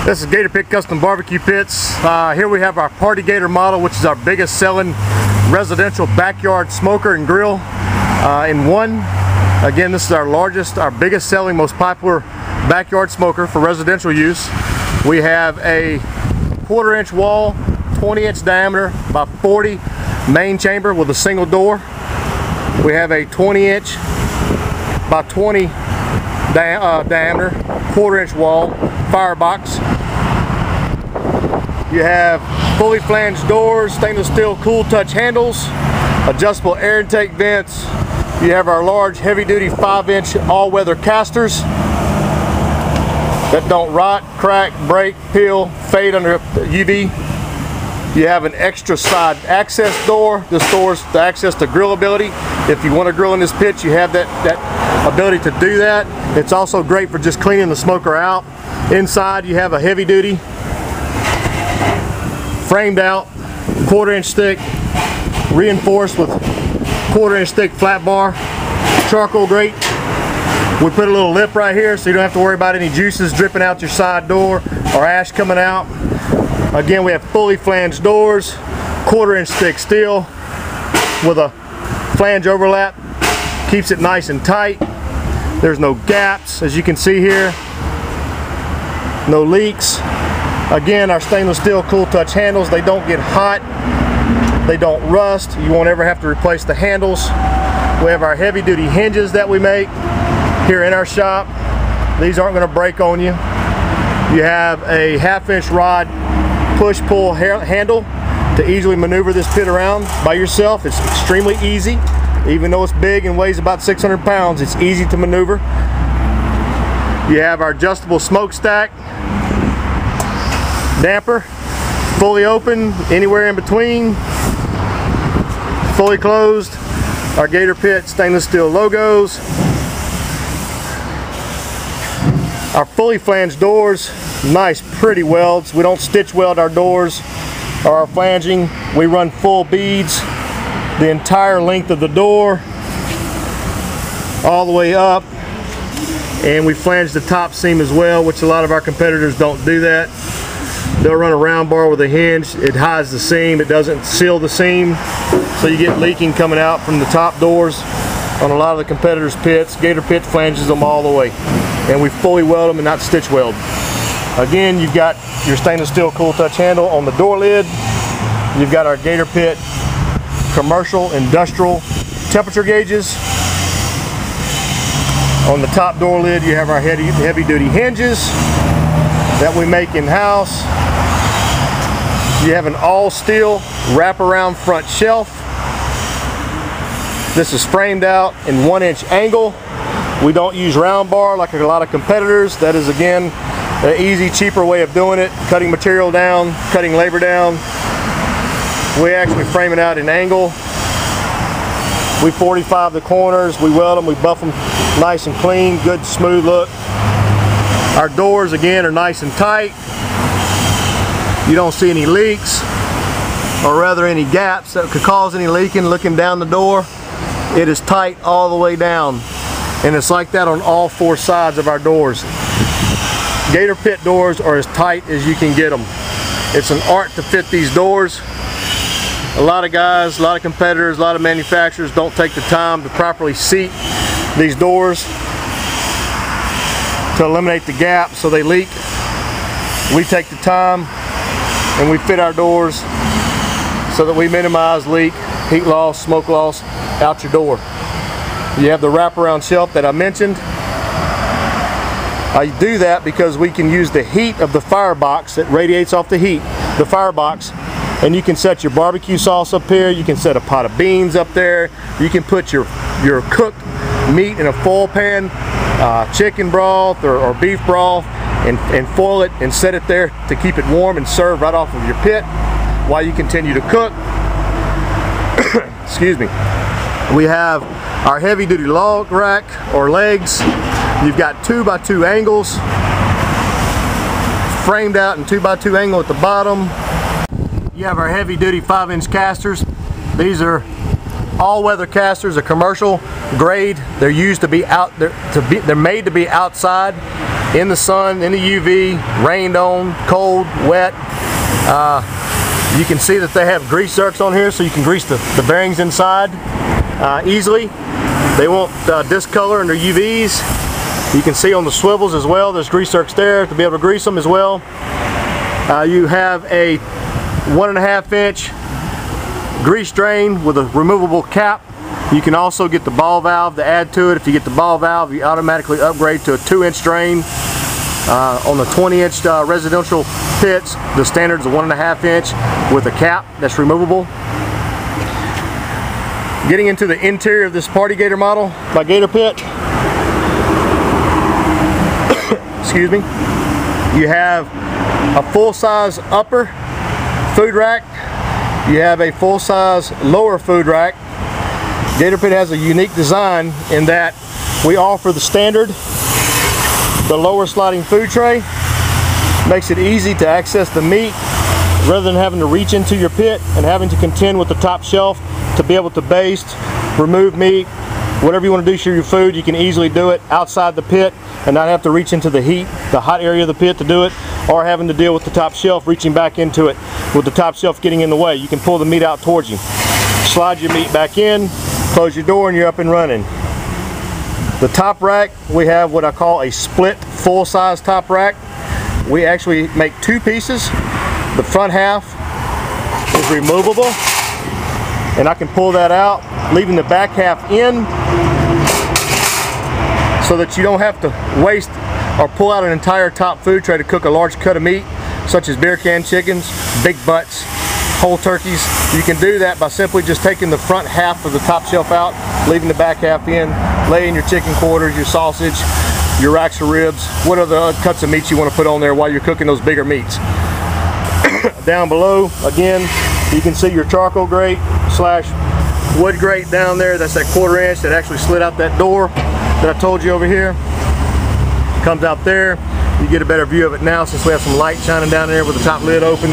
This is Gator Pit Custom Barbecue Pits. Here we have our Party Gator model, which is our biggest selling residential backyard smoker and grill in one. Again, this is our largest, our biggest selling, most popular backyard smoker for residential use. We have a 1/4 inch wall, 20 inch diameter by 40 main chamber with a single door. We have a 20 inch by 20 diameter 1/4 inch wall firebox. You have fully flanged doors, stainless steel cool touch handles, adjustable air intake vents. You have our large heavy duty 5-inch all-weather casters that don't rot, crack, break, peel, fade under UV. You have an extra side access door. This door is the access to grillability. If you want to grill in this pit, you have that ability to do that. It's also great for just cleaning the smoker out. Inside you have a heavy duty, framed out, 1/4 inch thick, reinforced with 1/4 inch thick flat bar charcoal grate. We put a little lip right here so you don't have to worry about any juices dripping out your side door or ash coming out. Again, we have fully flanged doors, 1/4 inch thick steel with a flange overlap. Keeps it nice and tight. There's no gaps, as you can see here. No leaks. Again, our stainless steel cool touch handles, they don't get hot. They don't rust. You won't ever have to replace the handles. We have our heavy duty hinges that we make here in our shop. These aren't going to break on you. You have a 1/2 inch rod push-pull handle to easily maneuver this pit around by yourself. It's extremely easy. Even though it's big and weighs about 600 pounds, it's easy to maneuver. You have our adjustable smokestack, damper, fully open, anywhere in between, fully closed. Our Gator Pit stainless steel logos. Our fully flanged doors, nice pretty welds. We don't stitch weld our doors or our flanging. We run full beads the entire length of the door all the way up, and we flange the top seam as well, which a lot of our competitors don't do that. They'll run a round bar with a hinge. It hides the seam, it doesn't seal the seam, so you get leaking coming out from the top doors on a lot of the competitors' pits. Gator Pit flanges them all the way, and we fully weld them and not stitch weld. Again, you've got your stainless steel cool touch handle on the door lid. You've got our Gator Pit commercial industrial temperature gauges. On the top door lid you have our heavy duty hinges that we make in-house. You have an all steel wraparound front shelf. This is framed out in 1 inch angle. We don't use round bar like a lot of competitors. That is, again, an easy, cheaper way of doing it, cutting material down, cutting labor down. We actually frame it out in angle. We 45 the corners, we weld them, we buff them nice and clean, good smooth look. Our doors, again, are nice and tight. You don't see any leaks, or rather any gaps that could cause any leaking looking down the door. It is tight all the way down, and it's like that on all 4 sides of our doors. Gator Pit doors are as tight as you can get them. It's an art to fit these doors. A lot of guys, a lot of competitors, a lot of manufacturers don't take the time to properly seat these doors to eliminate the gap so they leak. We take the time and we fit our doors so that we minimize leak, heat loss, smoke loss out your door. You have the wraparound shelf that I mentioned. I do that because we can use the heat of the firebox that radiates off the heat, the firebox, and you can set your barbecue sauce up here, you can set a pot of beans up there, you can put your cooked meat in a foil pan, chicken broth or beef broth, and foil it and set it there to keep it warm and serve right off of your pit while you continue to cook. Excuse me. We have our heavy duty log rack or legs. You've got 2x2 angles, framed out in 2x2 angle at the bottom. You have our heavy duty 5-inch casters. These are all-weather casters, a commercial grade. They're used to be out. They're made to be outside in the sun, in the UV, rained on, cold, wet. You can see that they have grease zerks on here, so you can grease the bearings inside easily. They won't discolor in their UVs. You can see on the swivels as well, there's grease zerks there to be able to grease them as well. You have a 1.5 inch grease drain with a removable cap. You can also get the ball valve to add to it. If you get the ball valve, you automatically upgrade to a 2-inch drain. On the 20-inch residential pits, the standard is a 1.5 inch with a cap that's removable. Getting into the interior of this Party Gator model by Gator Pit. Excuse me. You have a full-size upper food rack. You have a full-size lower food rack. Gator Pit has a unique design in that we offer the standard, the lower sliding food tray. Makes it easy to access the meat rather than having to reach into your pit and having to contend with the top shelf to be able to baste, remove meat, whatever you want to do to your food. You can easily do it outside the pit and not have to reach into the heat, the hot area of the pit to do it, or having to deal with the top shelf reaching back into it with the top shelf getting in the way. You can pull the meat out towards you, slide your meat back in, close your door, and you're up and running. The top rack, we have what I call a split full-size top rack. We actually make 2 pieces. The front half is removable, and I can pull that out, leaving the back half in so that you don't have to waste or pull out an entire top food tray to cook a large cut of meat, such as beer can chickens, big butts, whole turkeys. You can do that by simply just taking the front half of the top shelf out, leaving the back half in, laying your chicken quarters, your sausage, your racks of ribs, what other cuts of meat you want to put on there while you're cooking those bigger meats. Down below, again, you can see your charcoal grate / wood grate down there. That's that 1/4 inch that actually slid out that door that I told you over here. Comes out there. You get a better view of it now since we have some light shining down there with the top lid open.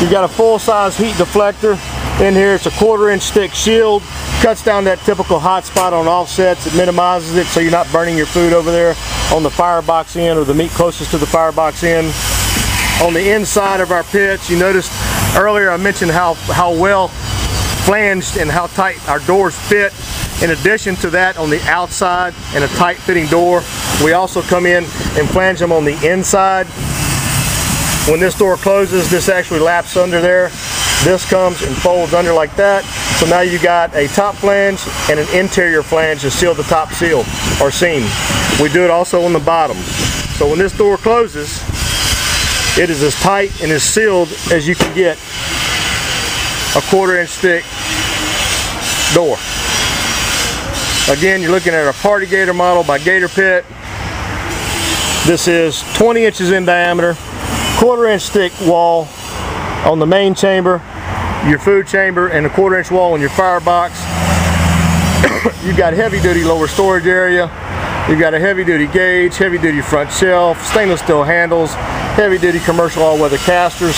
You've got a full-size heat deflector in here. It's a 1/4 inch thick shield. Cuts down that typical hot spot on offsets. It minimizes it so you're not burning your food over there on the firebox end or the meat closest to the firebox end. On the inside of our pits, you noticed earlier I mentioned how well flanged and how tight our doors fit. In addition to that, on the outside and a tight fitting door, we also come in and flange them on the inside. When this door closes, this actually laps under there. This comes and folds under like that. So now you got a top flange and an interior flange to seal the top seal or seam. We do it also on the bottom. So when this door closes, it is as tight and as sealed as you can get a 1/4 inch thick door. Again, you're looking at a Party Gator model by Gator Pit. This is 20 inches in diameter, 1/4 inch thick wall on the main chamber, your food chamber, and a 1/4 inch wall on your firebox. You've got heavy duty lower storage area. You've got a heavy duty gauge, heavy duty front shelf, stainless steel handles, heavy duty commercial all-weather casters.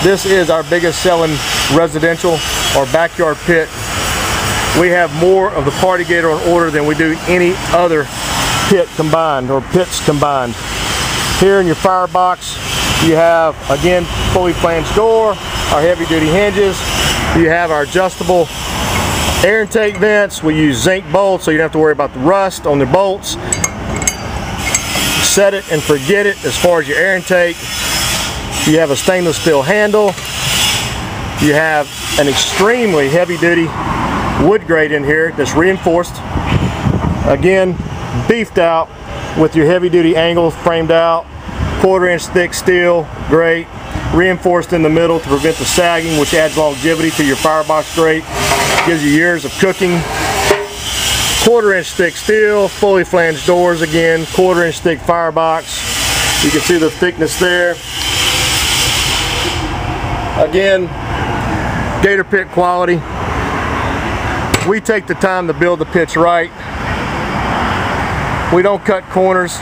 This is our biggest selling residential or backyard pit. We have more of the Party Gator on order than we do any other pit combined or pits combined. Here in your firebox, you have, again, fully flanged door, our heavy duty hinges. You have our adjustable air intake vents. We use zinc bolts so you don't have to worry about the rust on the bolts. Set it and forget it as far as your air intake. You have a stainless steel handle. You have an extremely heavy duty wood grate in here that's reinforced. Again, beefed out with your heavy duty angles framed out. 1/4 inch thick steel grate, reinforced in the middle to prevent the sagging, which adds longevity to your firebox grate. Gives you years of cooking. 1/4 inch thick steel, fully flanged doors again, 1/4 inch thick firebox. You can see the thickness there. Again, Gator Pit quality. We take the time to build the pits right. We don't cut corners.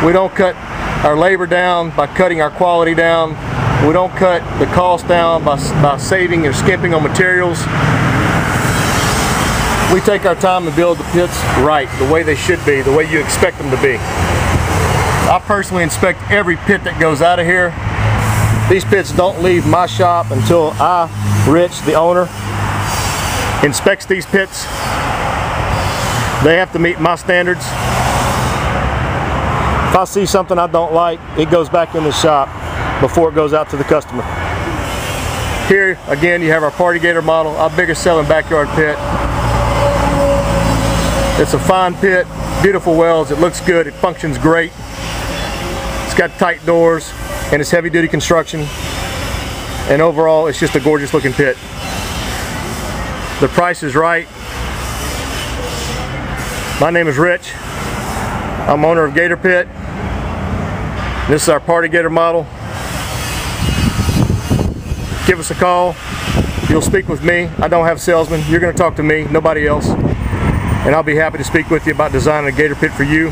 We don't cut our labor down by cutting our quality down. We don't cut the cost down by saving or skimping on materials. We take our time and build the pits right, the way they should be, the way you expect them to be. I personally inspect every pit that goes out of here. These pits don't leave my shop until I, Rich, the owner, inspects these pits. They have to meet my standards. If I see something I don't like, it goes back in the shop before it goes out to the customer. Here, again, you have our Party Gator model, our biggest selling backyard pit. It's a fine pit, beautiful welds, it looks good, it functions great. It's got tight doors, and it's heavy duty construction. And overall, it's just a gorgeous looking pit. The price is right. My name is Rich. I'm owner of Gator Pit. This is our Party Gator model. Give us a call. You'll speak with me. I don't have salesmen. You're going to talk to me, nobody else. And I'll be happy to speak with you about designing a Gator Pit for you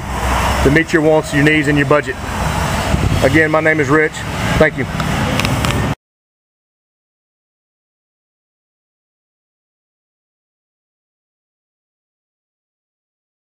to meet your wants, your needs, and your budget. Again, my name is Rich. Thank you.